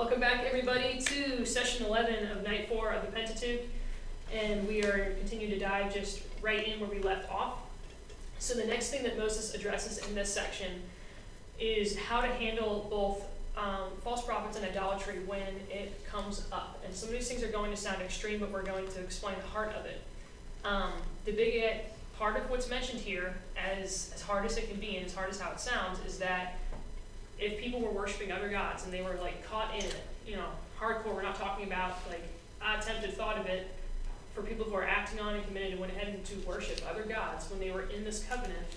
Welcome back, everybody, to session 11 of night 4 of the Pentateuch, and we are continuing to dive just right in where we left off. So the next thing that Moses addresses in this section is how to handle both false prophets and idolatry when it comes up. And some of these things are going to sound extreme, but we're going to explain the heart of it. The big part of what's mentioned here, as hard as it can be and as hard as how it sounds, is that if people were worshiping other gods and they were like caught in it, hardcore, we're not talking about like attempted thought of it, for people who are acting on and committed and went ahead to worship other gods when they were in this covenant,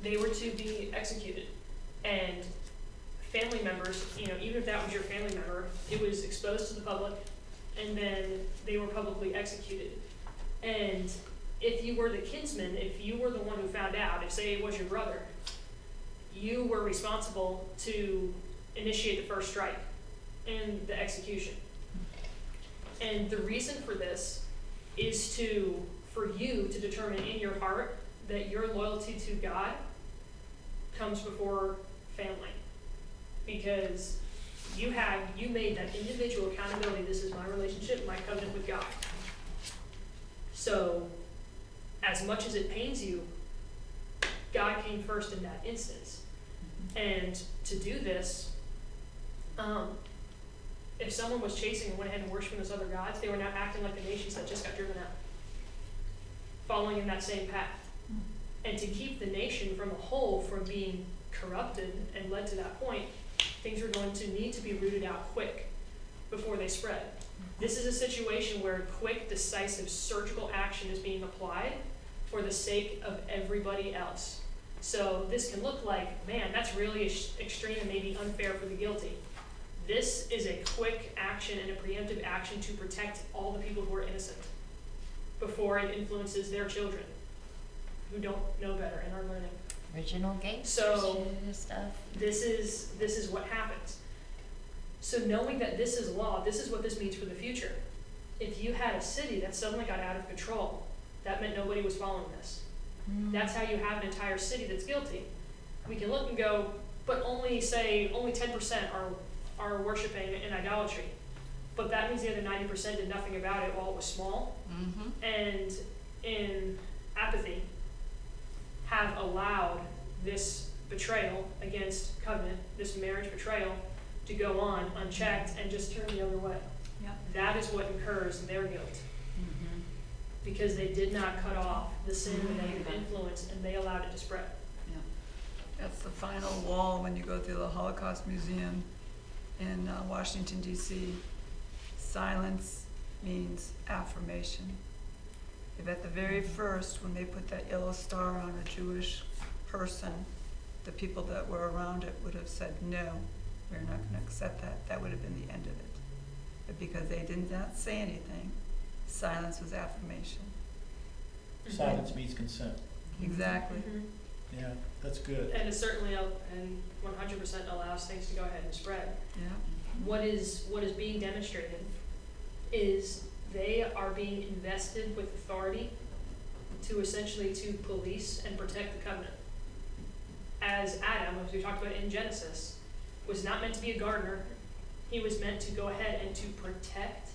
they were to be executed. And family members, even if that was your family member, it was exposed to the public and then they were publicly executed. And if you were the kinsman, if you were the one who found out, if say it was your brother, you were responsible to initiate the first strike and the execution. And the reason for this is for you to determine in your heart that your loyalty to God comes before family. Because you made that individual accountability. This is my relationship, my covenant with God. So, as much as it pains you, God came first in that instance. And to do this, if someone was chasing and went ahead and worshiping those other gods, they were now acting like the nations that just got driven out, following in that same path. And to keep the nation from a whole from being corrupted and led to that point, things are going to need to be rooted out quick before they spread. This is a situation where quick, decisive, surgical action is being applied for the sake of everybody else. So this can look like, man, that's really extreme and maybe unfair for the guilty. This is a quick action and a preemptive action to protect all the people who are innocent before it influences their children who don't know better and are learning. Original gangsters. So stuff. This is what happens. So knowing that this is law, this is what this means for the future. If you had a city that suddenly got out of control, that meant nobody was following this. That's how you have an entire city that's guilty. We can look and go, but only 10% are worshiping in idolatry. But that means the other 90% did nothing about it while it was small. And in apathy, have allowed this betrayal against covenant, this marriage betrayal, to go on unchecked and just turn the other way. Yep. That is what incurs their guilt. Because they did not cut off the sin that they had influenced and they allowed it to spread. Yeah. That's the final wall when you go through the Holocaust Museum in Washington, D.C. Silence means affirmation. If at the very first, when they put that yellow star on a Jewish person, the people that were around it would have said, no, we're not going to accept that. That would have been the end of it. But because they did not say anything, silence was affirmation. Silence means consent. Exactly. Yeah, that's good. And it certainly and 100% allows things to go ahead and spread. Yeah. What is being demonstrated is they are being invested with authority to essentially to police and protect the covenant. As Adam, as we talked about in Genesis, was not meant to be a gardener. He was meant to go ahead and to protect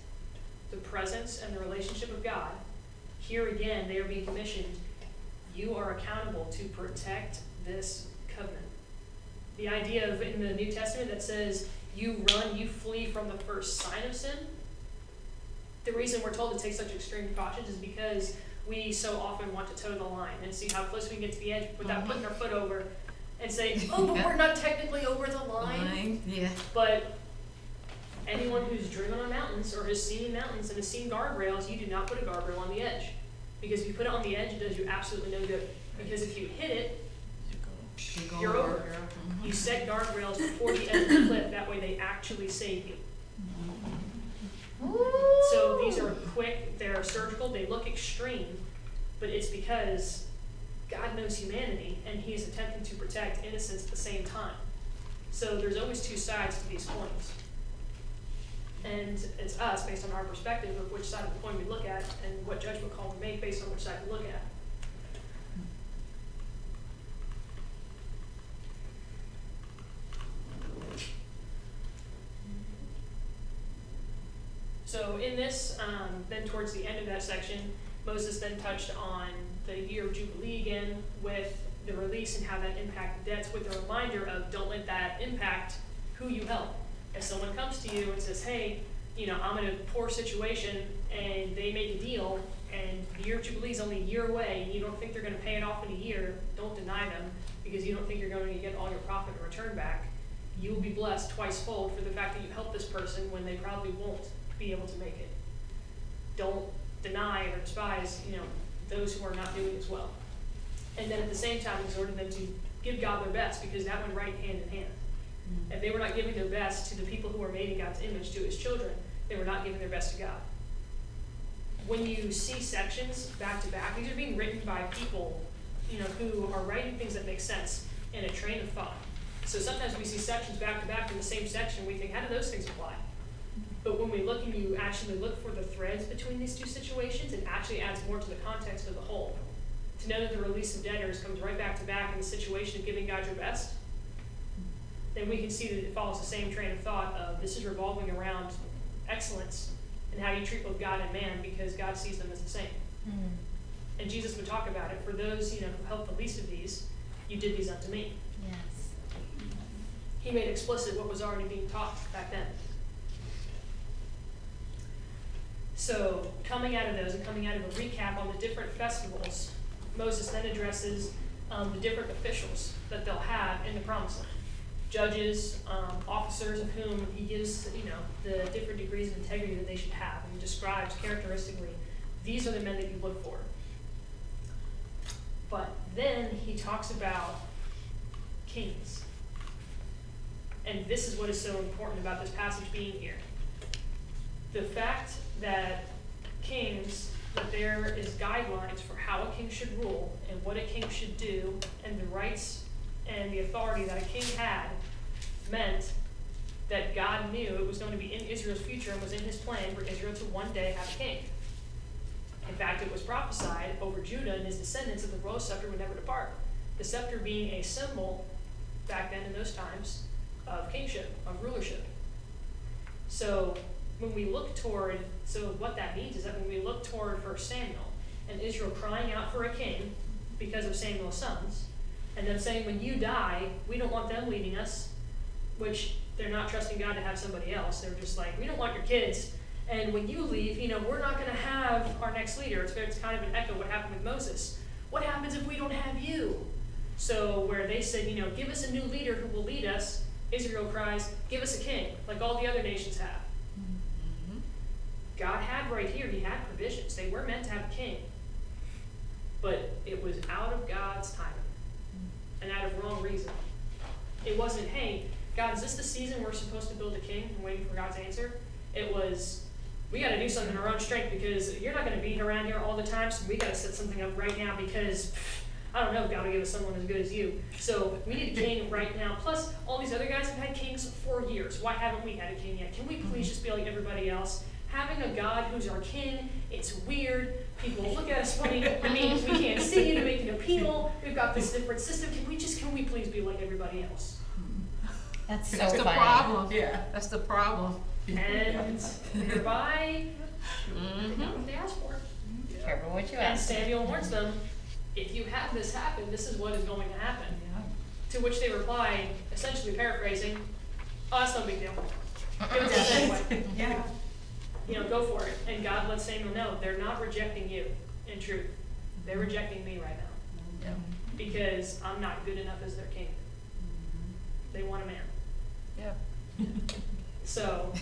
the presence and the relationship of God. Here again, they are being commissioned. You are accountable to protect this covenant. The idea of in the New Testament that says you run, you flee from the first sign of sin. The reason we're told to take such extreme precautions is because we so often want to toe the line and see how close we can get to the edge without putting our foot over and say, oh, but we're not technically over the line. Yeah. But anyone who's driven on mountains or has seen mountains and has seen guardrails, you do not put a guardrail on the edge. Because if you put it on the edge, it does you absolutely no good. Because if you hit it, you're over. You set guardrails before the edge of the cliff, that way they actually save you. So these are quick, they're surgical, they look extreme, but it's because God knows humanity and he is attempting to protect innocence at the same time. So there's always two sides to these coins. And it's us, based on our perspective of which side of the coin we look at and what judgment call we make based on which side we look at. So in this, then towards the end of that section, Moses then touched on the year of Jubilee again with the release and how that impacted debts, with a reminder of don't let that impact who you help. If someone comes to you and says, hey, I'm in a poor situation, and they make a deal, and the year of Jubilee is only a year away, and you don't think they're going to pay it off in a year, don't deny them, because you don't think you're going to get all your profit and return back. You will be blessed twice-fold for the fact that you helped this person when they probably won't be able to make it. Don't deny or despise, those who are not doing as well. And then at the same time, exhorting them to give God their best, because that went right hand in hand. If they were not giving their best to the people who were made in God's image, to his children, they were not giving their best to God. When you see sections back to back, these are being written by people, who are writing things that make sense in a train of thought. So sometimes we see sections back to back in the same section, we think, how do those things apply? But when we look and you actually look for the threads between these two situations, it actually adds more to the context of the whole. To know that the release of debtors comes right back to back in the situation of giving God your best, then we can see that it follows the same train of thought of this is revolving around excellence and how you treat both God and man, because God sees them as the same. And Jesus would talk about it. For those, who helped the least of these, you did these unto me. Yes. He made explicit what was already being taught back then. So coming out of those and coming out of a recap on the different festivals, Moses then addresses the different officials that they'll have in the promised land. Judges, officers of whom he gives, the different degrees of integrity that they should have, and he describes characteristically, these are the men that you look for. But then he talks about kings. And this is what is so important about this passage being here. The fact that kings, that there is guidelines for how a king should rule and what a king should do, and the rights and the authority that a king had, meant that God knew it was going to be in Israel's future and was in his plan for Israel to one day have a king. In fact, it was prophesied over Judah and his descendants that the royal scepter would never depart. The scepter being a symbol, back then in those times, of kingship, of rulership. So when we look toward, what that means is that when we look toward 1 Samuel, and Israel crying out for a king because of Samuel's sons, and them saying, when you die, we don't want them leading us, which they're not trusting God to have somebody else. They're just like, we don't want your kids. And when you leave, we're not going to have our next leader. It's kind of an echo of what happened with Moses. What happens if we don't have you? So where they said, give us a new leader who will lead us, Israel cries, give us a king, like all the other nations have. Mm-hmm. God had right here, he had provisions. They were meant to have a king. But it was out of God's timing and out of wrong reason. It wasn't, hey, God, is this the season we're supposed to build a king and waiting for God's answer? It was, we got to do something in our own strength because you're not going to be around here all the time, so we got to set something up right now because, I don't know, God will give us someone as good as you. So we need a king right now. Plus, all these other guys have had kings for years. Why haven't we had a king yet? Can we please just be like everybody else? Having a God who's our king, it's weird. People look at us funny. We can't see you to make an appeal. We've got this different system. Can we please be like everybody else? That's so That's the funny. problem. Yeah, that's the problem. And thereby, they got what they asked for. Careful what you And ask. Samuel warns them, if you have this happen, this is what is going to happen. Yeah. To which they replied, essentially paraphrasing, oh, that's no big deal. Give it to us anyway. Yeah. Go for it. And God lets Samuel know they're not rejecting you in truth. They're rejecting me right now. Yeah. Because I'm not good enough as their king. They want a man. Yeah. So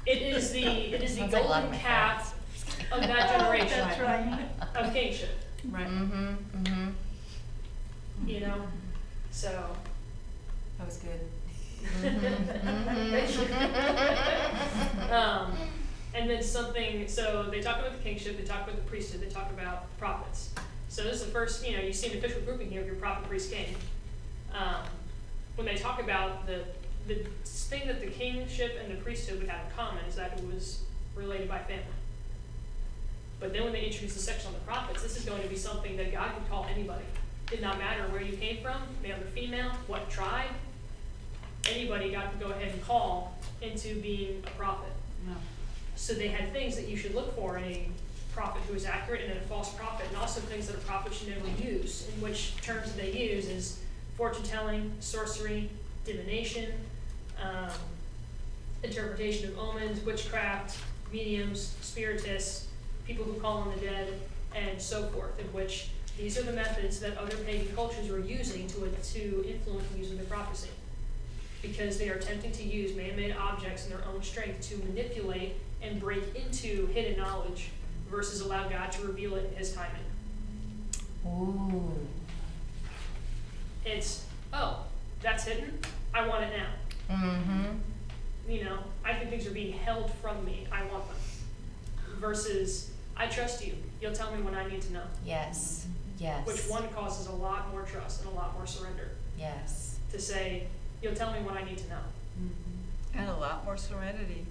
it is the Sounds like a lot of golden my calf of that generation That's right. of kingship. Right. Mm-hmm, mm-hmm. So That was good. and then so they talk about the kingship, they talk about the priesthood, they talk about prophets. So this is the first, you see an official grouping here of your prophet, priest, king. When they talk about the thing that the kingship and the priesthood would have in common is that it was related by family. But then when they introduce the section on the prophets, this is going to be something that God could call anybody. Did not matter where you came from, male or female, what tribe, anybody got to go ahead and call into being a prophet. No. So they had things that you should look for in a prophet who is accurate and in a false prophet, and also things that a prophet should never use, in which terms that they use is fortune telling, sorcery, divination, interpretation of omens, witchcraft, mediums, spiritists, people who call on the dead, and so forth, in which these are the methods that other pagan cultures were using to influence the use of their prophecy. Because they are attempting to use man-made objects in their own strength to manipulate and break into hidden knowledge versus allow God to reveal it in his timing. Ooh. It's, oh, that's hidden? I want it now. Mm-hmm. You know, I think things are being held from me. I want them. Versus, I trust you. You'll tell me when I need to know. Yes. Yes. Which one causes a lot more trust and a lot more surrender. Yes. To say, you'll tell me when I need to know. And a lot more serenity.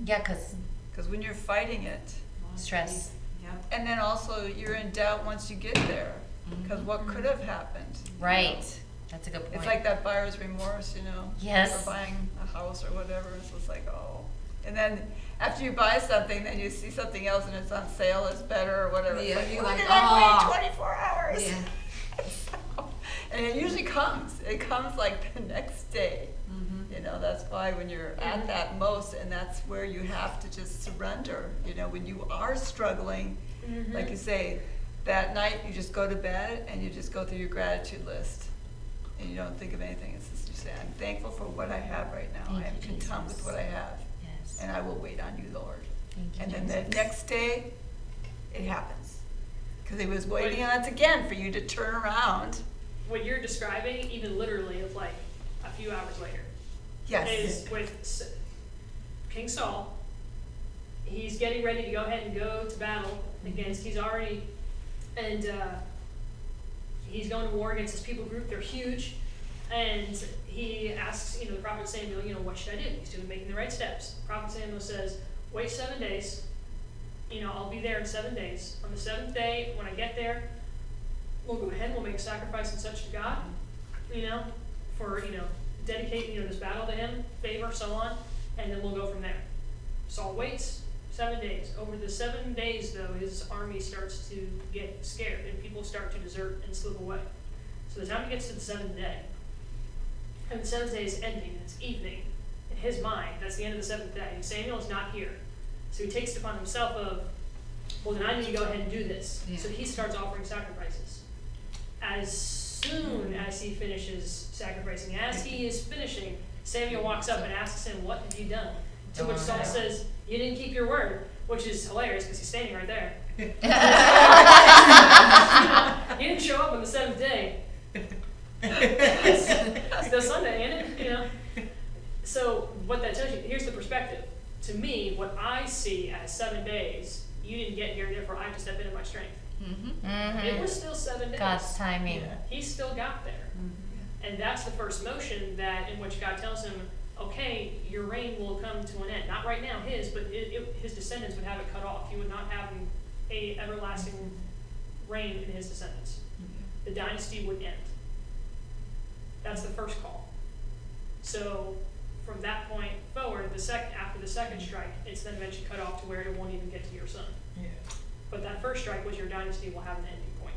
Yeah, because Because when you're fighting it, stress. Yep. and then also you're in doubt once you get there, because what could have happened? you know? Right. That's a good point. It's like that buyer's remorse, you know? Yes. For buying a house or whatever, so it's like, oh. And then after you buy something, then you see something else and it's on sale, it's better or whatever. It's Yeah, like, you're why like, did I "Oh." wait 24 hours? Yeah. And it usually comes. It comes like the next day. Mhm. You know, that's why when you're at that most, and that's where you have to just surrender. You know, when you are struggling, Mm-hmm. like you say, that night you just go to bed and you just go through your gratitude list. And you don't think of anything. It's just you say, I'm thankful for what I have right now. Thank I am you, content Jesus. with what I have. Yes. And I will wait on you, Lord. Thank you, And then the Jesus. next day, it happens. Because he was waiting on us again for you to turn around. What you're describing, even literally, of like a few hours later, Yes. is with King Saul. He's getting ready to go ahead and go to battle against, he's already, and he's going to war against this people group. They're huge. And he asks, the prophet Samuel, what should I do? He's making the right steps. Prophet Samuel says, wait 7 days. I'll be there in 7 days. On the seventh day, when I get there, we'll go ahead and we'll make a sacrifice and such to God, for, dedicating, this battle to him, favor, so on, and then we'll go from there. Saul waits 7 days. Over the 7 days, though, his army starts to get scared, and people start to desert and slip away. So the time he gets to the seventh day, and the seventh day is ending, and it's evening, in his mind, that's the end of the seventh day, and Samuel is not here. So he takes it upon himself of, well, then I need to go ahead and do this. Yeah. So he starts offering sacrifices. As soon as he finishes sacrificing, as he is finishing, Samuel walks up and asks him, what have you done? To which Saul says, you didn't keep your word, which is hilarious because he's standing right there. You didn't show up on the seventh day. It's still Sunday, ain't it? So what that tells you, here's the perspective. To me, what I see as 7 days, you didn't get here, therefore I have to step into my strength. It was still 7 days. God's timing. He still got there. And that's the first motion that in which God tells him, okay, your reign will come to an end. Not right now his, but his descendants would have it cut off. He would not have a everlasting reign in his descendants. The dynasty would end. That's the first call. So from that point forward, after the second strike, it's then eventually cut off to where it won't even get to your son. Yeah. But that first strike was your dynasty will have an ending point.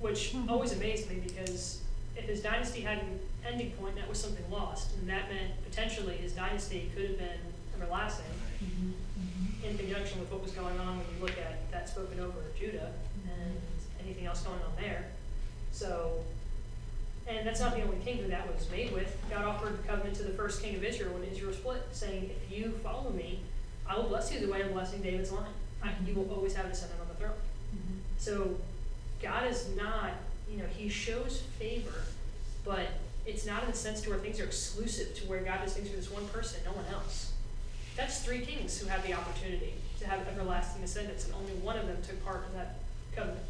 Which always amazed me because if his dynasty had an ending point, that was something lost. And that meant potentially his dynasty could have been everlasting in conjunction with what was going on when you look at that spoken over of Judah and anything else going on there. So, and that's not the only king who that was made with. God offered the covenant to the first king of Israel when Israel split, saying, if you follow me, I will bless you the way I'm blessing David's line. You will always have a descendant on the throne. So God is not, he shows favor, but it's not in the sense to where things are exclusive to where God does things for this one person, no one else. That's 3 kings who have the opportunity to have everlasting descendants, and only one of them took part in that covenant,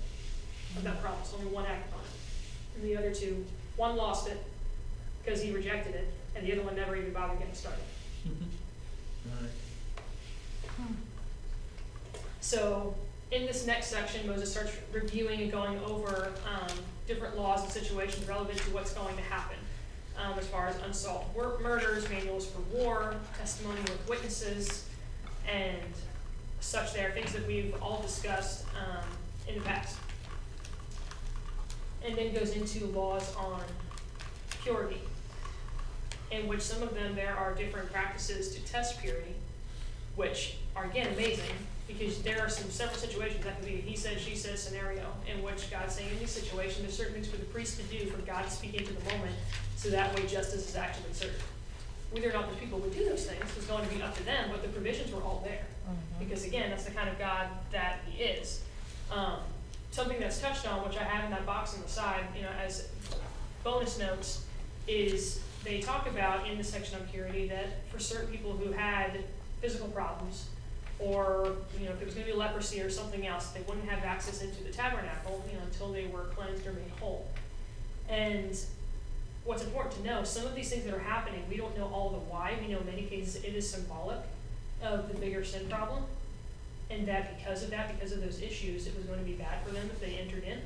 of that promise. Only one acted on it. And the other 2, one lost it because he rejected it, and the other one never even bothered getting started. Right. So in this next section, Moses starts reviewing and going over different laws and situations relevant to what's going to happen. as far as unsolved murders, manuals for war, testimony with witnesses, and such there, things that we've all discussed in the past. And then goes into laws on purity, in which some of them there are different practices to test purity, which are again amazing, because there are several situations that can be a he said, she said scenario, in which God's saying in these situations there's certain things for the priest to do, for God to speak into the moment, so that way justice is actually served. Whether or not the people would do those things was going to be up to them, but the provisions were all there. Because again, that's the kind of God that he is. Something that's touched on, which I have in that box on the side, as bonus notes, is they talk about in the section on purity that for certain people who had physical problems, or if there was going to be leprosy or something else, they wouldn't have access into the tabernacle until they were cleansed or made whole. And what's important to know, some of these things that are happening, we don't know all the why. We know in many cases it is symbolic of the bigger sin problem, and that because of those issues, it was going to be bad for them if they entered in.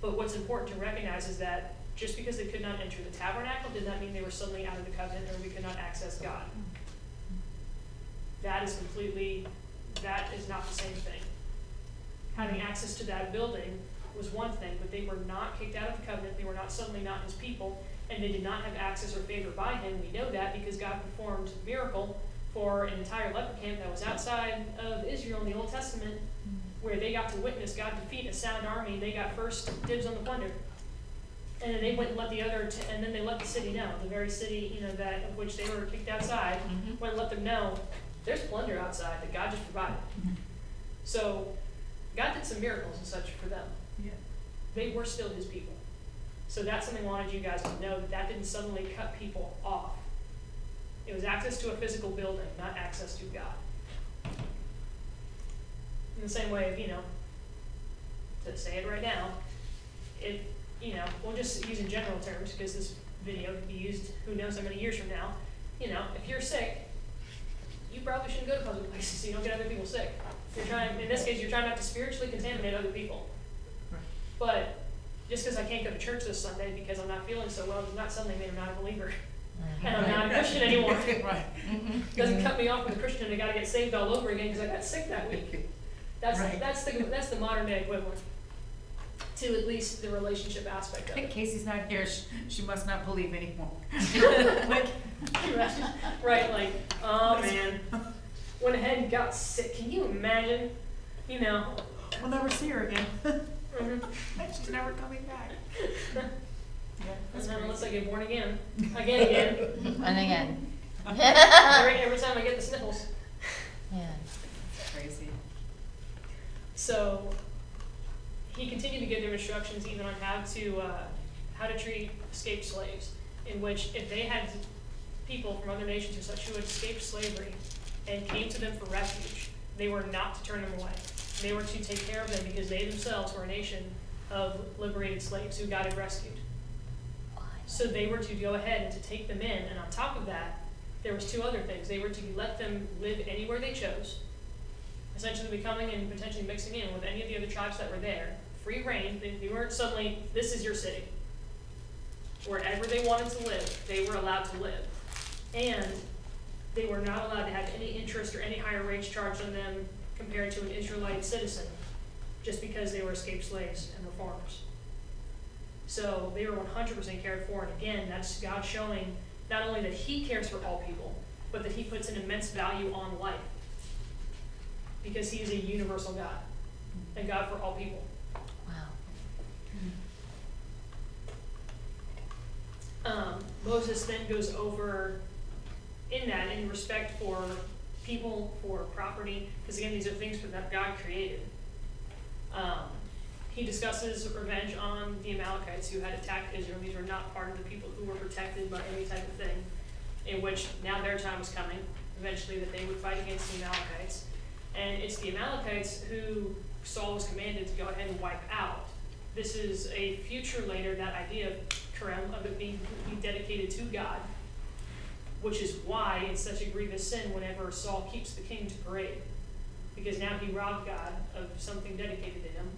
But what's important to recognize is that just because they could not enter the tabernacle did not mean they were suddenly out of the covenant or we could not access God. That is not the same thing. Having access to that building was one thing, but they were not kicked out of the covenant, they were not suddenly not his people, and they did not have access or favor by him. We know that because God performed a miracle for an entire leper camp that was outside of Israel in the Old Testament, where they got to witness God defeat a sound army. They got first dibs on the plunder. And then they went and let and then they let the city know, the very city, that of which they were kicked outside, went and let them know, there's plunder outside that God just provided. So God did some miracles and such for them. Yeah. They were still his people. So that's something I wanted you guys to know, that didn't suddenly cut people off. It was access to a physical building, not access to God. In the same way of, to say it right now, if, we'll just use in general terms, because this video could be used who knows how many years from now. If you're sick, you probably shouldn't go to public places so you don't get other people sick. In this case, you're trying not to spiritually contaminate other people. Right. But just because I can't go to church this Sunday because I'm not feeling so well does not suddenly mean I'm not a believer. And I'm not a Christian anymore. Right. Doesn't cut me off with a Christian and I got to get saved all over again because I got sick that week. That's the modern day equivalent to at least the relationship aspect of it. Casey's not here, she must not believe anymore. Right, like, oh man, went ahead and got sick. Can you imagine? We'll never see her again. She's never coming back. Yeah, that's Unless I crazy. get born again. Again. And again. Every time I get the sniffles. Yeah. That's crazy. So he continued to give them instructions even on how to treat escaped slaves, in which if they had people from other nations or such who had escaped slavery and came to them for refuge, they were not to turn them away. They were to take care of them because they themselves were a nation of liberated slaves who God had rescued. So they were to go ahead and to take them in, and on top of that, there was two other things. They were to let them live anywhere they chose, essentially becoming and potentially mixing in with any of the other tribes that were there. Free reign. They weren't suddenly, this is your city. Wherever they wanted to live, they were allowed to live. And they were not allowed to have any interest or any higher rates charged on them compared to an Israelite citizen, just because they were escaped slaves and were foreigners. So they were 100% cared for, and again, that's God showing not only that he cares for all people, but that he puts an immense value on life. Because he is a universal God, and God for all people. Wow. Moses then goes over in respect for people, for property, because again, these are things that God created. He discusses revenge on the Amalekites who had attacked Israel. These were not part of the people who were protected by any type of thing, in which now their time was coming, eventually, that they would fight against the Amalekites. And it's the Amalekites who Saul was commanded to go ahead and wipe out. This is a future later, that idea of Kerem, of it being dedicated to God, which is why it's such a grievous sin whenever Saul keeps the king to parade. Because now he robbed God of something dedicated to him,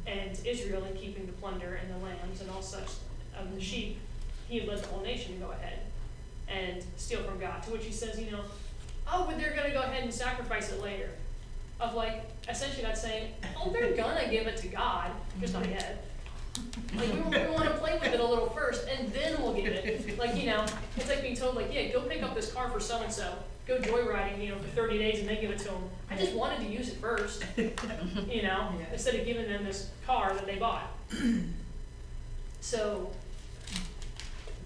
and Israel in keeping the plunder and the lambs and all such of the sheep, he had led the whole nation to go ahead and steal from God. To which he says, oh, but they're gonna go ahead and sacrifice it later. Of like, essentially that's saying, oh, they're gonna give it to God, just not yet. Like, we wanna play with it a little first, and then we'll give it. Like, it's like being told, like, yeah, go pick up this car for so-and-so, go joyriding, for 30 days and then give it to them. I just wanted to use it first, instead of giving them this car that they bought. So,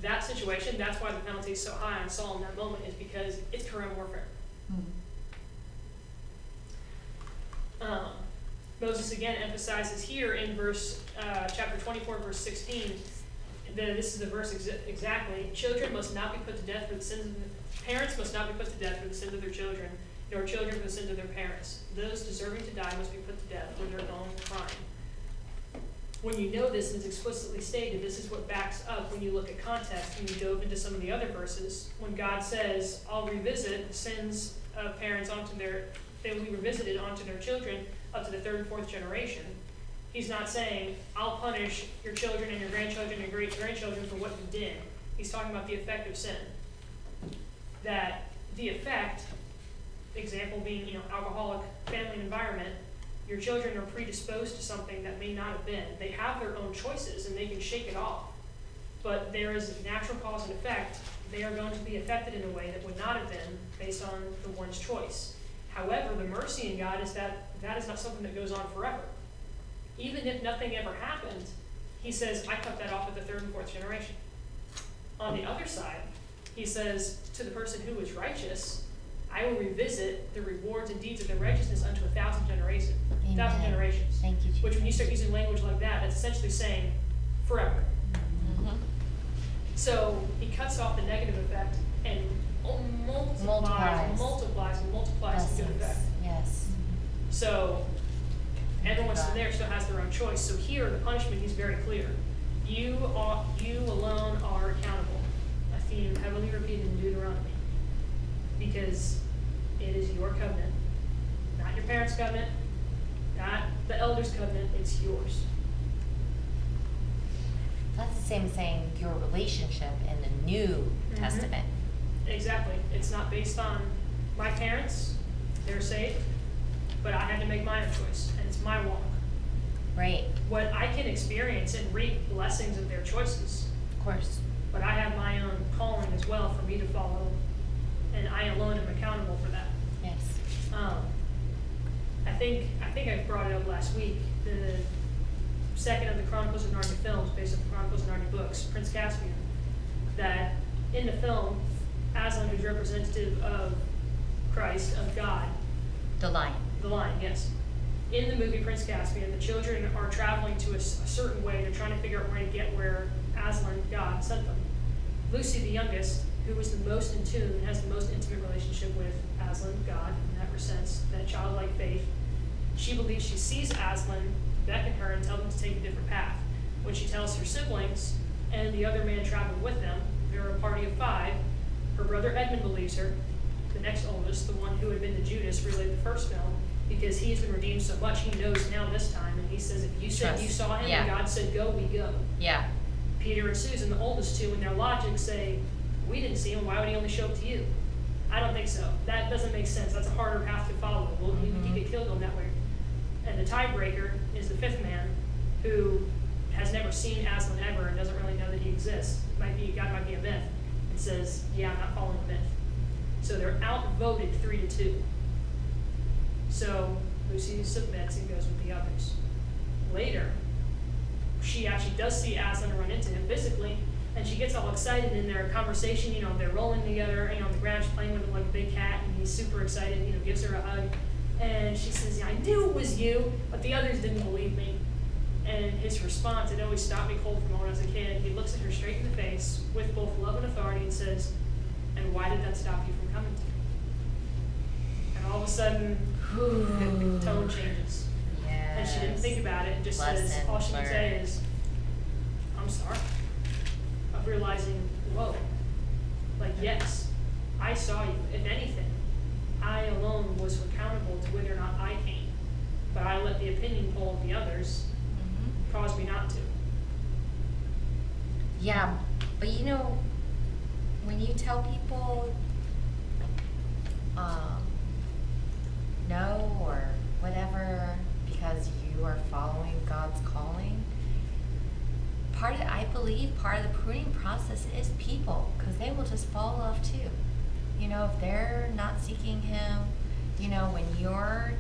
that situation, that's why the penalty is so high on Saul in that moment, is because it's current warfare. Moses again emphasizes here in chapter 24, verse 16, this is the verse exactly, children must not be put to death for the sins of parents must not be put to death for the sins of their children, nor children for the sins of their parents. Those deserving to die must be put to death for their own crime. When you know this and it's explicitly stated, this is what backs up when you look at context and you dove into some of the other verses. When God says, I'll revisit the sins of parents they will be revisited onto their children up to the third and fourth generation. He's not saying, I'll punish your children and your grandchildren and your great-grandchildren for what you did. He's talking about the effect of sin. That the effect, example being, alcoholic family environment, your children are predisposed to something that may not have been. They have their own choices and they can shake it off. But there is natural cause and effect. They are going to be affected in a way that would not have been based on the one's choice. However, the mercy in God is that is not something that goes on forever. Even if nothing ever happened, he says, I cut that off at the third and fourth generation. On the other side, he says to the person who is righteous, I will revisit the rewards and deeds of their righteousness unto 1,000 generations. 1,000 generations. Thank you, Jesus. Which when you start using language like that, that's essentially saying forever. Mm-hmm. So he cuts off the negative effect and multiplies the good effect. Yes. So everyone there still has their own choice. So here, the punishment is very clear. You alone are accountable. A theme heavily repeated in Deuteronomy. Because it is your covenant. Not your parents' covenant, not the elders' covenant, it's yours. That's the same as saying your relationship in the New Testament. Exactly. It's not based on my parents, they're saved, but I had to make my own choice, and it's my walk. Right. What I can experience and reap blessings of their choices, Of course. but I have my own calling as well for me to follow, and I alone am accountable for that. Yes. I think I brought it up last week. The second of the Chronicles of Narnia films, based on the Chronicles of Narnia books, Prince Caspian, that in the film, Aslan, who's representative of Christ, of God, The lion. the lion, yes. In the movie Prince Caspian, the children are traveling to a certain way. They're trying to figure out where to get where Aslan, God, sent them. Lucy, the youngest, who was the most in tune, has the most intimate relationship with Aslan, God, in that sense, that childlike faith. She believes she sees Aslan beckon her and tell them to take a different path. When she tells her siblings and the other man traveling with them, there are a party of 5, her brother Edmund believes her, the next oldest, the one who had been to Judas, relayed the first film, because he has been redeemed so much, he knows now this time, and he says, if you said Trust. you saw him Yeah. and God said go, we go. Yeah. Peter and Susan, the oldest two, in their logic say, we didn't see him, why would he only show up to you? I don't think so. That doesn't make sense. That's a harder path to follow. Well, we could get killed on that way. And the tiebreaker is the 5th man, who has never seen Aslan ever and doesn't really know that he exists. God might be a myth. And says, yeah, I'm not following the myth. So they're outvoted 3-2. So Lucy submits and goes with the others. Later, she actually does see Aslan run into him physically, and she gets all excited in their conversation. They're rolling together, on the ground, she's playing with him like a big cat, and he's super excited, gives her a hug. And she says, yeah, I knew it was you, but the others didn't believe me. And his response, it always stopped me cold from when I was a kid. He looks at her straight in the face with both love and authority and says, and why did that stop you from coming to me? And all of a sudden, the tone changes. Yes. And she didn't think about it and just says, Lesson all she can say learned. is, I'm sorry. Of realizing, whoa, yes, I saw you. If anything, I alone was accountable to whether or not I came. But I let the opinion poll of the others cause me not to. Yeah, But you know, when you tell people, no or whatever, because you are following God's calling, I believe part of the pruning process is people, because they will just fall off too. You know, if they're not seeking Him, you know, when you're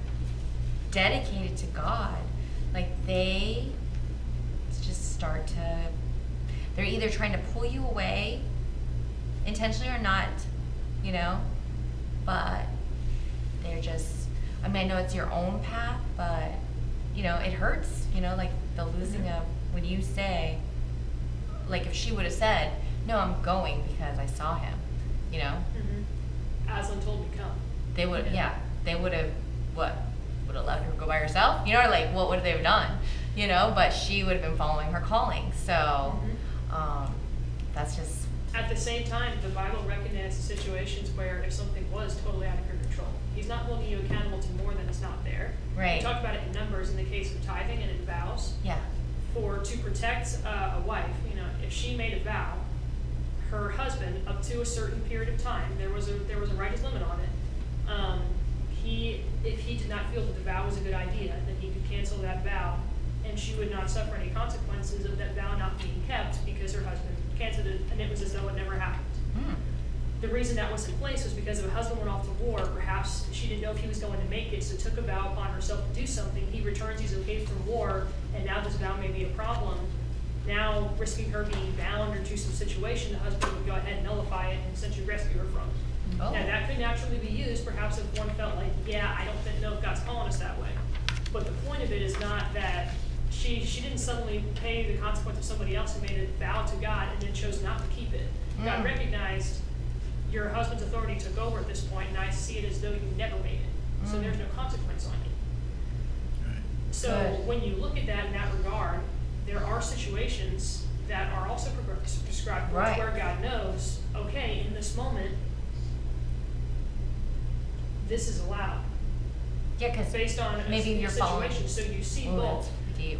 dedicated to God, like they just start to, they're either trying to pull you away intentionally or not, you know, but they're just, I mean, I know it's your own path, but, you know, it hurts, you know, like the losing of, when you say, like if she would have said, no, I'm going because I saw him, you know, Aslan told me come. they would, yeah, they would have, what, would have let her go by herself, you know, or like, what would they have done, you know, but she would have been following her calling, so, that's just, At the same time, the Bible recognizes situations where if something was totally out of your control, He's not holding you accountable to more than is not there. right, We talked about it in Numbers in the case of tithing and in vows. yeah, To protect a wife, you know, if she made a vow, her husband, up to a certain period of time, there was a righteous limit on it. If he did not feel that the vow was a good idea, then he could cancel that vow, and she would not suffer any consequences of that vow not being kept because her husband canceled it, and it was as though it never happened. The reason that was in place was because if a husband went off to war, perhaps she didn't know if he was going to make it, so took a vow upon herself to do something. He returns, he's okay from war, and now this vow may be a problem. Now, risking her being bound or to some situation, the husband would go ahead and nullify it and essentially rescue her from it. oh, Now, that could naturally be used, perhaps if one felt like, yeah, I don't know if God's calling us that way. But the point of it is not that she didn't suddenly pay the consequence of somebody else who made a vow to God and then chose not to keep it. God recognized your husband's authority took over at this point, and I see it as though you never made it. So there's no consequence on you. Right. So Good. when you look at that in that regard, there are situations that are also prescribed for us Right. where God knows, okay, in this moment, this is allowed yeah, cause based on a maybe you're following, situation. So you see oh, both. that's deep,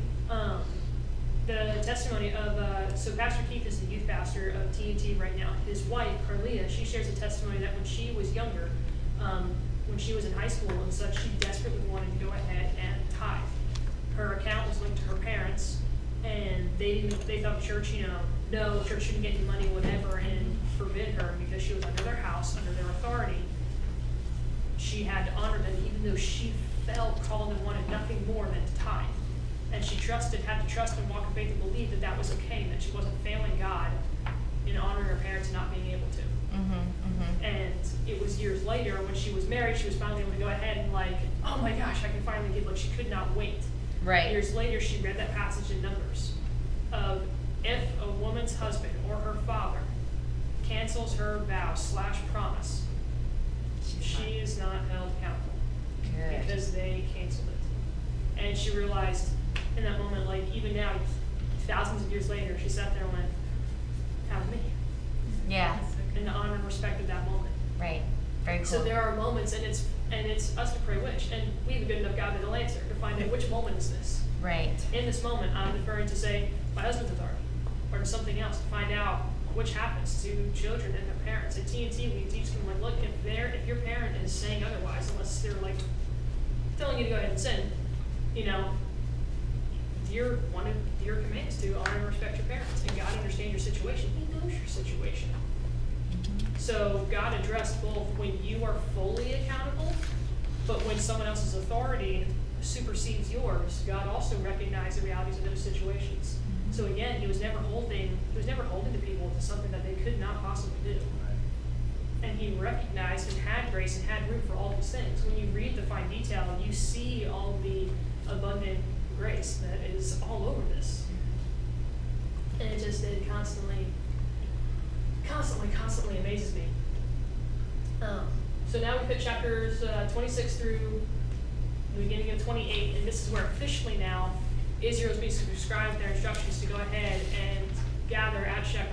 The testimony of, so Pastor Keith is the youth pastor of T&T right now. His wife, Carlia, she shares a testimony that when she was younger, when she was in high school and such, she desperately wanted to go ahead and tithe. Her account was linked to her parents, and they thought the church, you know, no, church shouldn't get you money, whatever, and forbid her because she was under their house, under their authority. She had to honor them even though she felt called and wanted nothing more than to tithe. And she trusted, had to trust and walk in faith and believe that that was okay, and that she wasn't failing God in honoring her parents and not being able to. And it was years later when she was married, she was finally able to go ahead and like, oh my gosh, I can finally give, like she could not wait. right, Years later, she read that passage in Numbers of if a woman's husband or her father cancels her vow / promise, she is not held accountable good, because they canceled it. And she realized in that moment, like even now, thousands of years later, she sat there and went, "That was me," yeah, in the honor and respect of that moment. right, very cool. So there are moments, and it's us to pray which, and we have a good enough God that'll answer to find out which moment is this. Right, In this moment, I'm deferring to say my husband's authority, or to something else to find out which happens to children and their parents. At T&T, we teach them like, look, if your parent is saying otherwise, unless they're like telling you to go ahead and sin, you know, one of your commands to honor and respect your parents, and God understands your situation. He knows your situation. So God addressed both when you are fully accountable, but when someone else's authority supersedes yours, God also recognized the realities of those situations. So again, he was never holding the people to something that they could not possibly do. And he recognized and had grace and had room for all these things. When you read the fine detail, you see all the abundant grace that is all over this. And it constantly amazes me. So now we put chapters 26 through the beginning of 28, and this is where officially now Israel is being prescribed their instructions to go ahead and gather at Shechem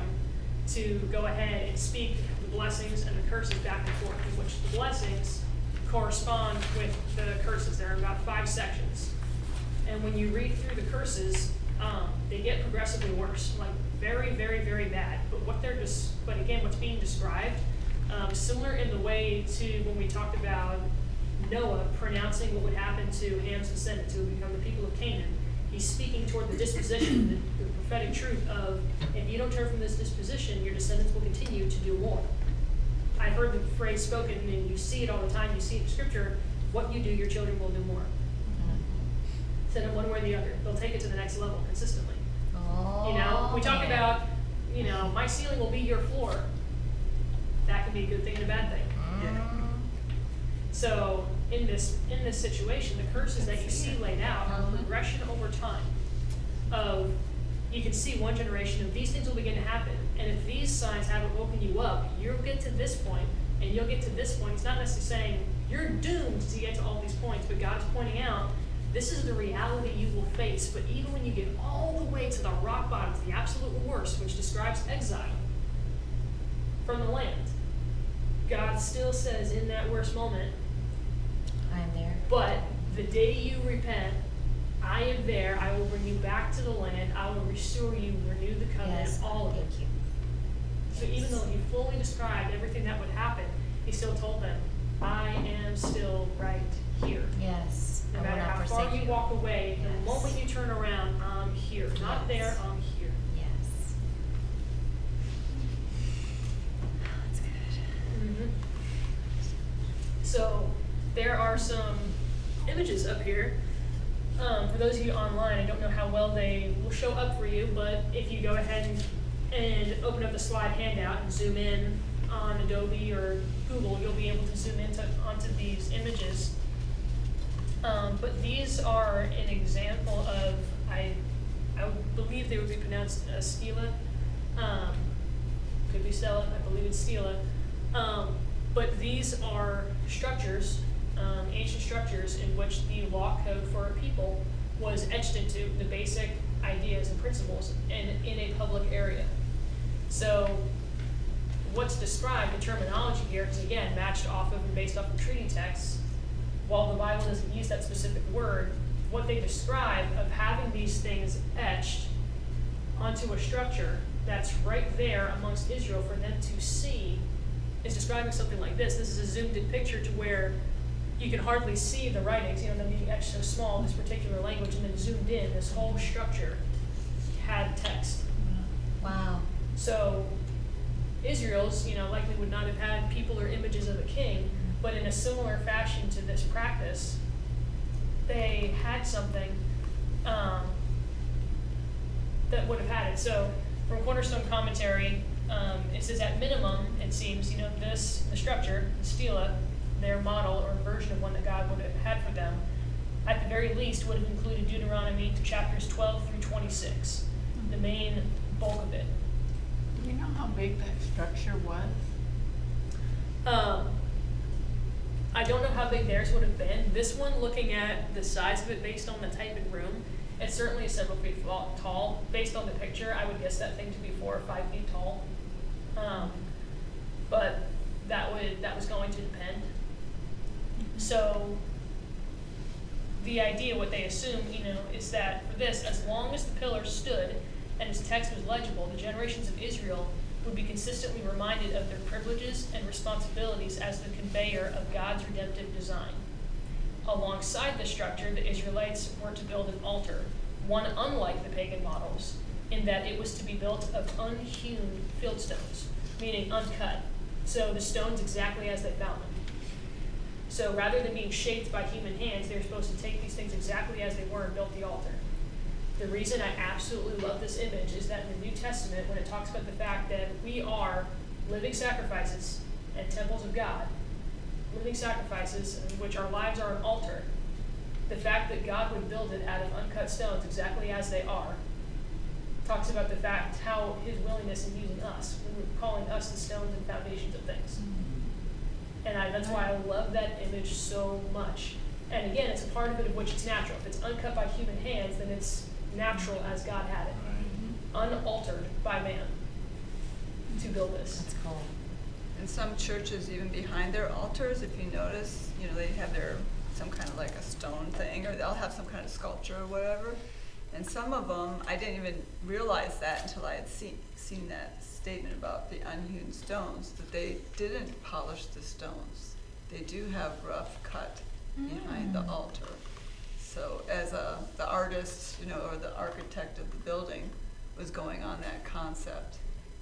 to go ahead and speak the blessings and the curses back and forth, in which the blessings correspond with the curses. There are about 5 sections. And when you read through the curses, they get progressively worse, like very, very, very bad. But again, what's being described, similar in the way to when we talked about Noah pronouncing what would happen to Ham's descendants, who would become the people of Canaan. He's speaking toward the disposition, the prophetic truth of, if you don't turn from this disposition, your descendants will continue to do more. I've heard the phrase spoken, and you see it all the time, you see it in scripture, what you do, your children will do more. Said it one way or the other. They'll take it to the next level consistently. Oh, You know, we talk man. about, my ceiling will be your floor. That can be a good thing and a bad thing. So in this situation, the curses that you see laid out are a progression over time of, you can see one generation of these things will begin to happen. And if these signs haven't woken you up, you'll get to this point and you'll get to this point. It's not necessarily saying you're doomed to get to all these points, but God's pointing out this is the reality you will face. But even when you get all the way to the rock bottom, to the absolute worst, which describes exile from the land, God still says in that worst moment, I am there. but the day you repent, I am there. I will bring you back to the land. I will restore you, renew the covenant, Yes, all of it. thank you. So even though he fully described everything that would happen, he still told them, I am still right here. Yes. No I will matter not how far forsake you walk away, Yes. the moment you turn around, I'm here. Not Yes. there, I'm here. Yes. That's good. So there are some images up here. For those of you online, I don't know how well they will show up for you, but if you go ahead and open up the slide handout and zoom in on Adobe or Google, you'll be able to zoom onto these images. But these are an example of, I would believe they would be pronounced stela. Could be stela, I believe it's stela. But these are structures, ancient structures in which the law code for a people was etched into, the basic ideas and principles in a public area. So what's described in terminology here is again matched off of and based off of treaty texts. While the Bible doesn't use that specific word, what they describe of having these things etched onto a structure that's right there amongst Israel for them to see is describing something like this. This is a zoomed in picture to where you can hardly see the writings, them being etched so small, this particular language, and then zoomed in, this whole structure had text. Wow. So Israel's, likely would not have had people or images of a king, but in a similar fashion to this practice, they had something that would have had it. So from Cornerstone Commentary, it says at minimum, it seems, the structure, the stela, their model or version of one that God would have had for them, at the very least would have included Deuteronomy chapters 12 through 26, the main bulk of it. You know how big that structure was? I don't know how big theirs would have been. This one, looking at the size of it based on the type of room, it's certainly several feet tall. Based on the picture, I would guess that thing to be 4 or 5 feet tall. But that was going to depend. So the idea, what they assume, is that for this, as long as the pillar stood and its text was legible, the generations of Israel would be consistently reminded of their privileges and responsibilities as the conveyor of God's redemptive design. Alongside the structure, the Israelites were to build an altar, one unlike the pagan models, in that it was to be built of unhewn field stones, meaning uncut. So the stones exactly as they found them. So rather than being shaped by human hands, they're supposed to take these things exactly as they were and build the altar. The reason I absolutely love this image is that in the New Testament, when it talks about the fact that we are living sacrifices and temples of God, living sacrifices in which our lives are an altar, the fact that God would build it out of uncut stones exactly as they are, talks about the fact how his willingness in using us, calling us the stones and foundations of things. And that's why I love that image so much. And again, it's a part of it of which it's natural. If it's uncut by human hands, then it's natural as God had it, unaltered by man to build this. That's cool. In some churches, even behind their altars, if you notice, they have some kind of like a stone thing, or they'll have some kind of sculpture or whatever. And some of them, I didn't even realize that until I had seen that statement about the unhewn stones, that they didn't polish the stones. They do have rough cut behind the altar. So as the artist, or the architect of the building was going on that concept.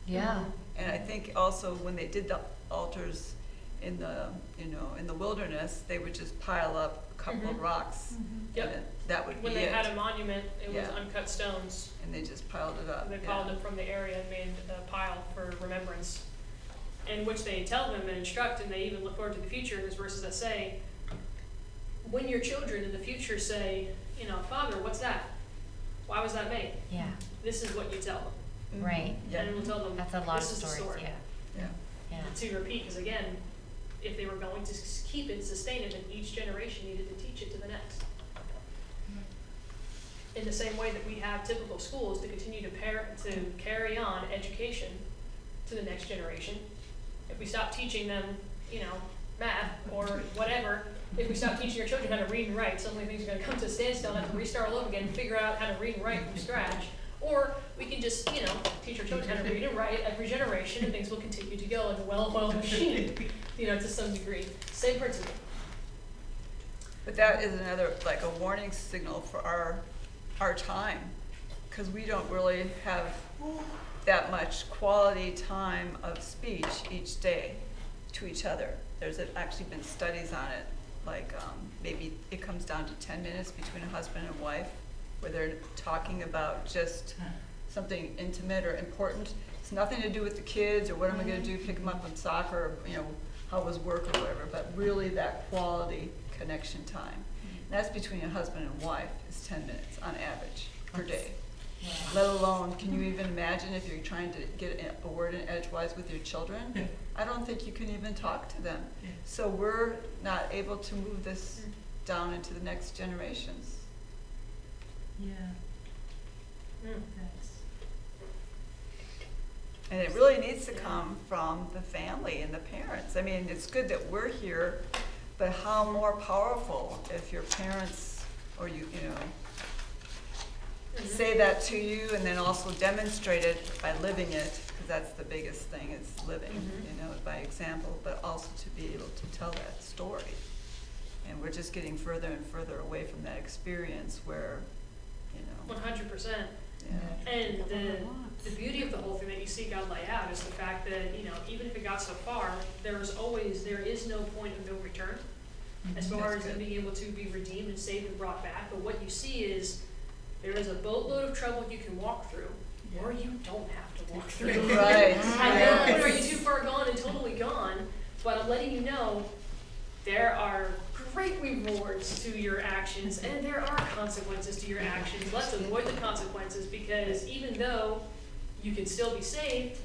Yeah. And I think also when they did the altars in the, in the wilderness, they would just pile up a couple of rocks. Yep. And then that would be When it. they had a monument, it was Yeah. uncut stones. And they just piled it up. They yeah. called them from the area and made a pile for remembrance, in which they tell them and instruct, and they even look forward to the future. There's verses that say, when your children in the future say, Father, what's that? Why was that made? Yeah. This is what you tell them. Mhm. Right. Yeah. And we'll tell them, That's a lot of this is the stories. story. Yeah. Yeah. Yeah. To repeat, because again, if they were going to keep it, sustain it, then each generation needed to teach it to the next. In the same way that we have typical schools to continue to carry on education to the next generation. If we stop teaching them, math or whatever, if we stop teaching our children how to read and write, suddenly things are going to come to a standstill and have to restart all over again and figure out how to read and write from scratch. Or we can just, teach our children how to read and write every generation, and things will continue to go like a well-oiled machine, to some degree. Same principle. But that is another, like a warning signal for our time, because we don't really have that much quality time of speech each day to each other. There's actually been studies on it, like maybe it comes down to 10 minutes between a husband and wife, where they're talking about just something intimate or important. It's nothing to do with the kids or what am I going to do, pick them up from soccer, or, how was work or whatever, but really that quality connection time. And that's between a husband and wife is 10 minutes on average per day. Yeah. Let alone, can you even imagine if you're trying to get a word in edgewise with your children? Yeah. I don't think you can even talk to them. Yeah. So we're not able to move this down into the next generations. Yeah, Mm. that's, And it really needs to come from the family and the parents. I mean, it's good that we're here, but how more powerful if your parents or say that to you and then also demonstrate it by living it, because that's the biggest thing is living, by example, but also to be able to tell that story. And we're just getting further and further away from that experience where, 100%. yeah. And the beauty of the whole thing that you see God lay out is the fact that, even if it got so far, there is no point of no return as far That's as them good. being able to be redeemed and saved and brought back. But what you see is there is a boatload of trouble you can walk through, or you don't have to walk through. Right. At no point are you too far gone and totally gone, but I'm letting you know there are great rewards to your actions, and there are consequences to your actions. Let's avoid the consequences, because even though you can still be saved,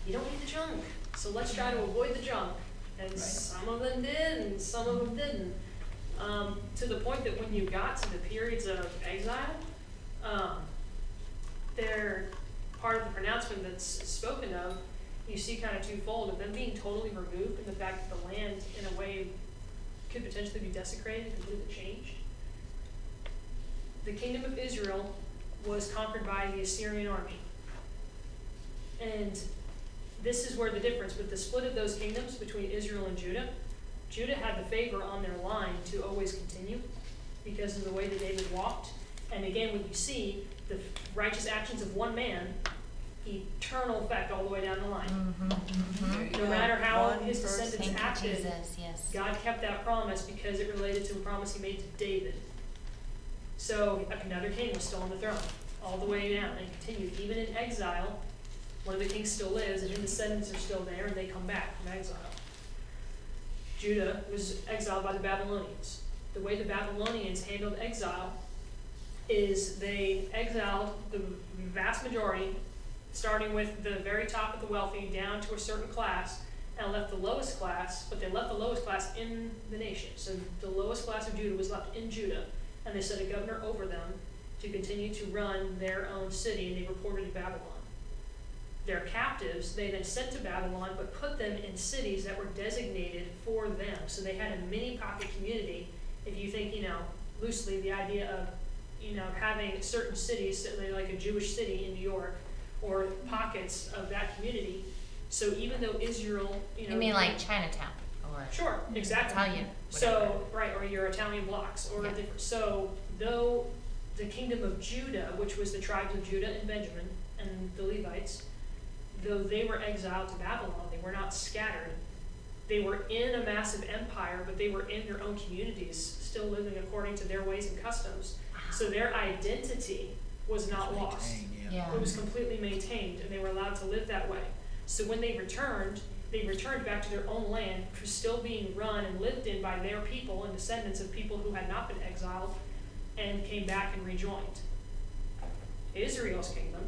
you don't need the junk. So let's try to avoid the junk. And some of them did, and some of them didn't. To the point that when you got to the periods of exile, they're part of the pronouncement that's spoken of. You see kind of twofold of them being totally removed, and the fact that the land, in a way, could potentially be desecrated and completely changed. The kingdom of Israel was conquered by the Assyrian army. And this is where the difference with the split of those kingdoms between Israel and Judah. Judah had the favor on their line to always continue because of the way that David walked. And again, when you see the righteous actions of one man, eternal effect all the way down the line. No matter how his descendants Thank you, acted, Jesus. Yes. God kept that promise because it related to a promise he made to David. So another king was still on the throne all the way down and continued. Even in exile, one of the kings still lives and his descendants are still there and they come back from exile. Judah was exiled by the Babylonians. The way the Babylonians handled exile is they exiled the vast majority, starting with the very top of the wealthy down to a certain class, and left the lowest class, but they left the lowest class in the nation. So the lowest class of Judah was left in Judah, and they set a governor over them to continue to run their own city, and they reported to Babylon. Their captives, they then sent to Babylon, but put them in cities that were designated for them. So they had a mini pocket community. If you think, loosely, the idea of having certain cities, like a Jewish city in New York, or pockets of that community. So even though Israel, You mean like Chinatown or Sure, exactly. Italian? So, right, or your Italian blocks, or Yeah. different, so though the kingdom of Judah, which was the tribes of Judah and Benjamin and the Levites, though they were exiled to Babylon, they were not scattered. They were in a massive empire, but they were in their own communities, still living according to their ways and customs. So their identity was not lost. Yeah. It was completely maintained, and they were allowed to live that way. So when they returned back to their own land, which was still being run and lived in by their people and descendants of people who had not been exiled, and came back and rejoined. Israel's kingdom,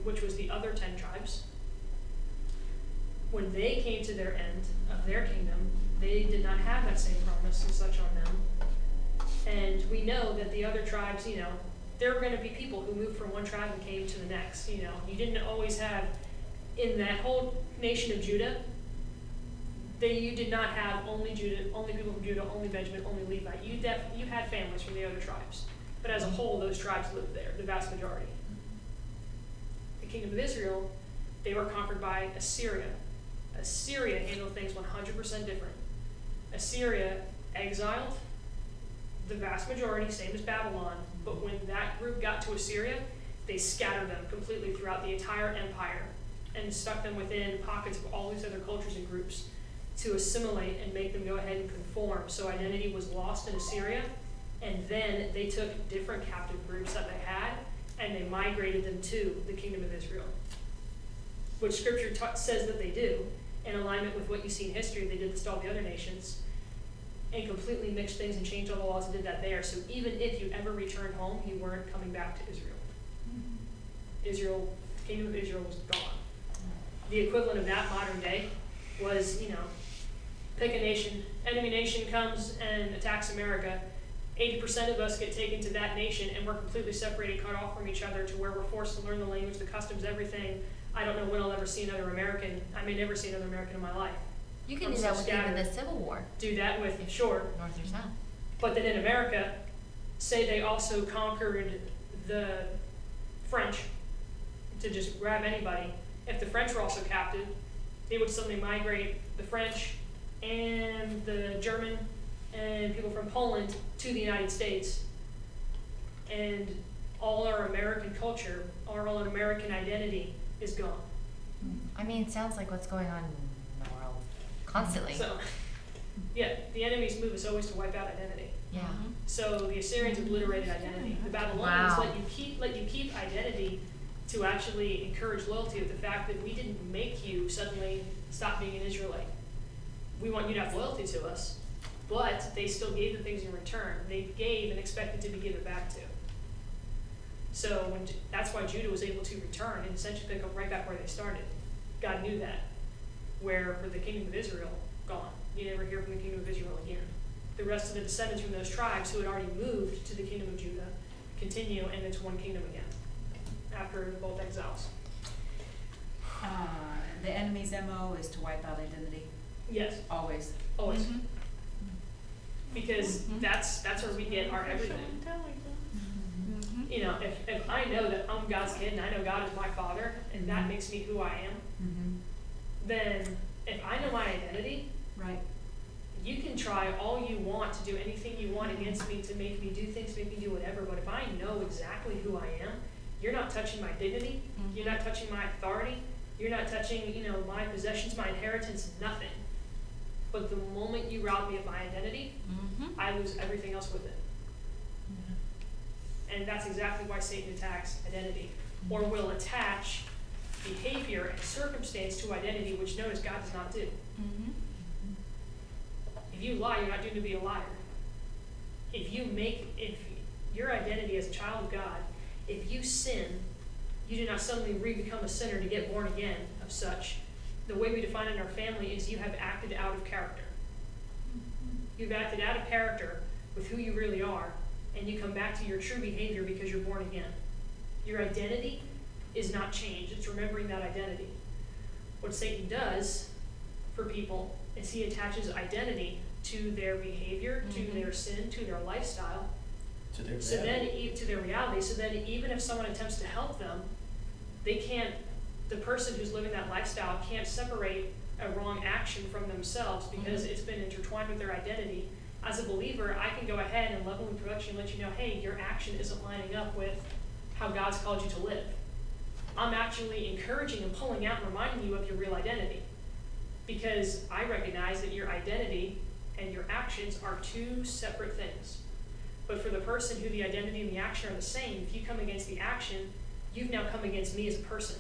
which was the other 10 tribes, when they came to their end of their kingdom, they did not have that same promise and such on them. And we know that the other tribes, there were going to be people who moved from one tribe and came to the next. You didn't always have, in that whole nation of Judah, you did not have only Judah, only people from Judah, only Benjamin, only Levi. You had families from the other tribes. But as a whole, those tribes lived there, the vast majority. The kingdom of Israel, they were conquered by Assyria. Assyria handled things 100% different. Assyria exiled the vast majority, same as Babylon, but when that group got to Assyria, they scattered them completely throughout the entire empire and stuck them within pockets of all these other cultures and groups to assimilate and make them go ahead and conform. So identity was lost in Assyria, and then they took different captive groups that they had, and they migrated them to the kingdom of Israel, which scripture says that they do, in alignment with what you see in history. They did this to all the other nations, and completely mixed things and changed all the laws and did that there. So even if you ever returned home, you weren't coming back to Israel. The kingdom of Israel was gone. The equivalent of that modern day was, pick a nation, enemy nation comes and attacks America. 80% of us get taken to that nation, and we're completely separated, cut off from each other, to where we're forced to learn the language, the customs, everything. I don't know when I'll ever see another American. I may never see another American in my life. You can I'm do so that with even scattered. the Civil War, Do that with, sure. North or South. But then in America, say they also conquered the French to just grab anybody. If the French were also captive, they would suddenly migrate the French and the German and people from Poland to the United States. And all our American culture, all our American identity is gone. I mean, it sounds like what's going on in the world constantly. So, yeah, the enemy's move is always to wipe out identity. Yeah. So the Assyrians obliterated identity. The Babylonians Wow. let you keep identity to actually encourage loyalty of the fact that we didn't make you suddenly stop being an Israelite. We want you to have loyalty to us, but they still gave the things in return. They gave and expected to be given back to. So that's why Judah was able to return and essentially pick up right back where they started. God knew that. Where for the kingdom of Israel, gone. You never hear from the kingdom of Israel again. The rest of the descendants from those tribes who had already moved to the kingdom of Judah continue, and it's one kingdom again after both exiles. The enemy's MO is to wipe out identity, Yes, always. always. Because that's where we get our everything. If I know that I'm God's kid and I know God is my father and that makes me who I am, then if I know my identity, Right. you can try all you want to do anything you want against me to make me do things, make me do whatever, but if I know exactly who I am, you're not touching my dignity, you're not touching my authority, you're not touching, my possessions, my inheritance, nothing. But the moment you rob me of my identity, I lose everything else with it. And that's exactly why Satan attacks identity, or will attach behavior and circumstance to identity, which notice God does not do. If you lie, you're not doomed to be a liar. If your identity as a child of God, if you sin, you do not suddenly become a sinner to get born again of such. The way we define it in our family is you have acted out of character. You've acted out of character with who you really are, and you come back to your true behavior because you're born again. Your identity is not changed. It's remembering that identity. What Satan does for people is he attaches identity to their behavior, to their sin, to their lifestyle, To their So then, reality. to their reality, so then even if someone attempts to help them, they can't, the person who's living that lifestyle can't separate a wrong action from themselves because it's been intertwined with their identity. As a believer, I can go ahead and level in production let you know, hey, your action isn't lining up with how God's called you to live. I'm actually encouraging and pulling out and reminding you of your real identity. Because I recognize that your identity and your actions are two separate things. But for the person who the identity and the action are the same, if you come against the action, you've now come against me as a person,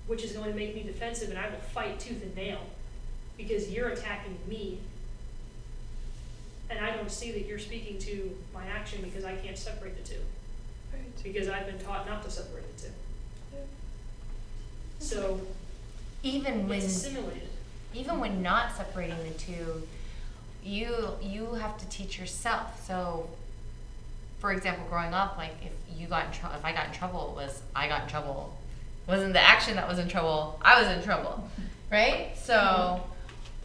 which is going to make me defensive, and I will fight tooth and nail because you're attacking me. And I don't see that you're speaking to my action because I can't separate the two. Right. Because I've been taught not to separate the two. So Even when it's assimilated. even when not separating the two, you have to teach yourself. So, for example, growing up, like if I got in trouble, it was I got in trouble. It wasn't the action that was in trouble. I was in trouble, right? So,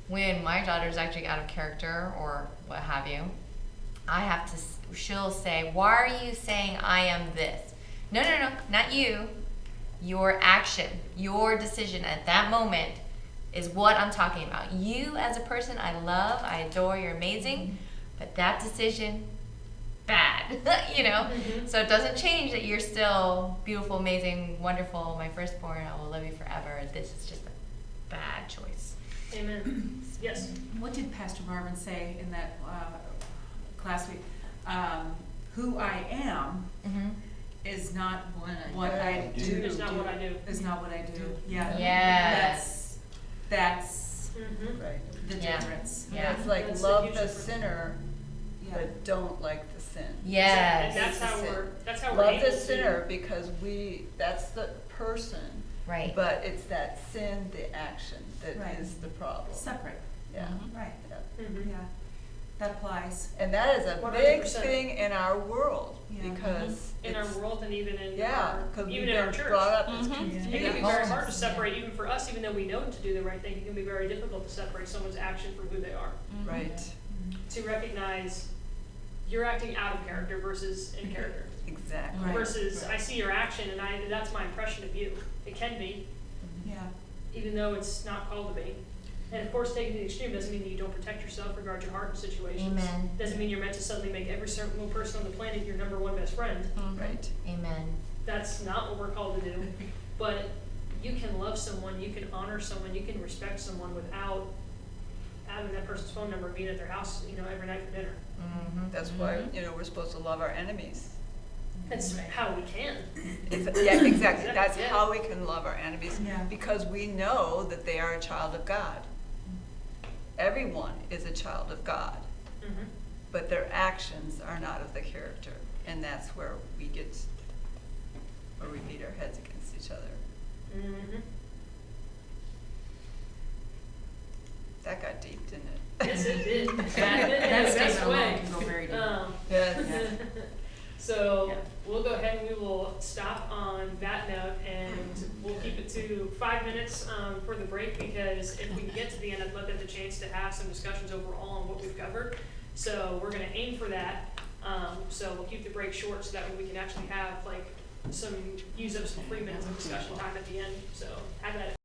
when my daughter's acting out of character or what have you, I have to. She'll say, "Why are you saying I am this?" No, not you. Your action, your decision at that moment is what I'm talking about. You as a person, I love, I adore, you're amazing, but that decision, bad, you know? So it doesn't change that you're still beautiful, amazing, wonderful, my firstborn, I will love you forever. This is just a bad choice. Amen. Yes. What did Pastor Marvin say in that class week? Who I am is not what I do. It's not what I do. Is not what I do. Yeah. Yes. That's Right. the Yeah. difference. Yeah. It's like That's love the huge the difference. sinner, Yeah. but don't like the sin. Yes. And that's how we're Love able the to. sinner because that's the person, Right. but it's that sin, the action, that Right. is the problem. Separate. Yeah. Right. Yeah. Mhm. Yeah. That applies. And that is a big 100%. thing in our world Yeah. because In our it's- world and even in yeah, our, because we've even in our been church. brought up as Yeah. It can be confused. very hard to Yeah. separate, even for us, even though we know to do the right thing, it can be very difficult to separate someone's action from who they are. Right, To recognize you're acting out of character versus in character. exactly. Right. Versus I see your action and that's my impression of you. It can be, Yeah. even though it's not called to be. And of course, taking it to the extreme doesn't mean that you don't protect yourself, regard your heart in situations. Amen. Doesn't mean you're meant to suddenly make every single person on the planet your number one best friend. Right. Amen. That's not what we're called to do. But you can love someone, you can honor someone, you can respect someone without having that person's phone number, being at their house, every night for dinner. That's why, we're supposed to love our enemies. That's how we can. Yeah, exactly. That's Yeah. how we can love our enemies, Yeah. because we know that they are a child of God. Everyone is a child of God, Mhm. but their actions are not of the character, and that's where we beat our heads against each other. Mhm. That got deep, didn't it? Yes, it did. That In the statement best alone way. can go very deep. Yes. So Yeah. we'll go ahead and we will stop on that note, and we'll keep it to 5 minutes for the break, because if we can get to the end, I'd love to have the chance to have some discussions overall on what we've covered. So we're going to aim for that. So we'll keep the break short so that way we can actually have use up some free minutes of discussion time at the end. So have that.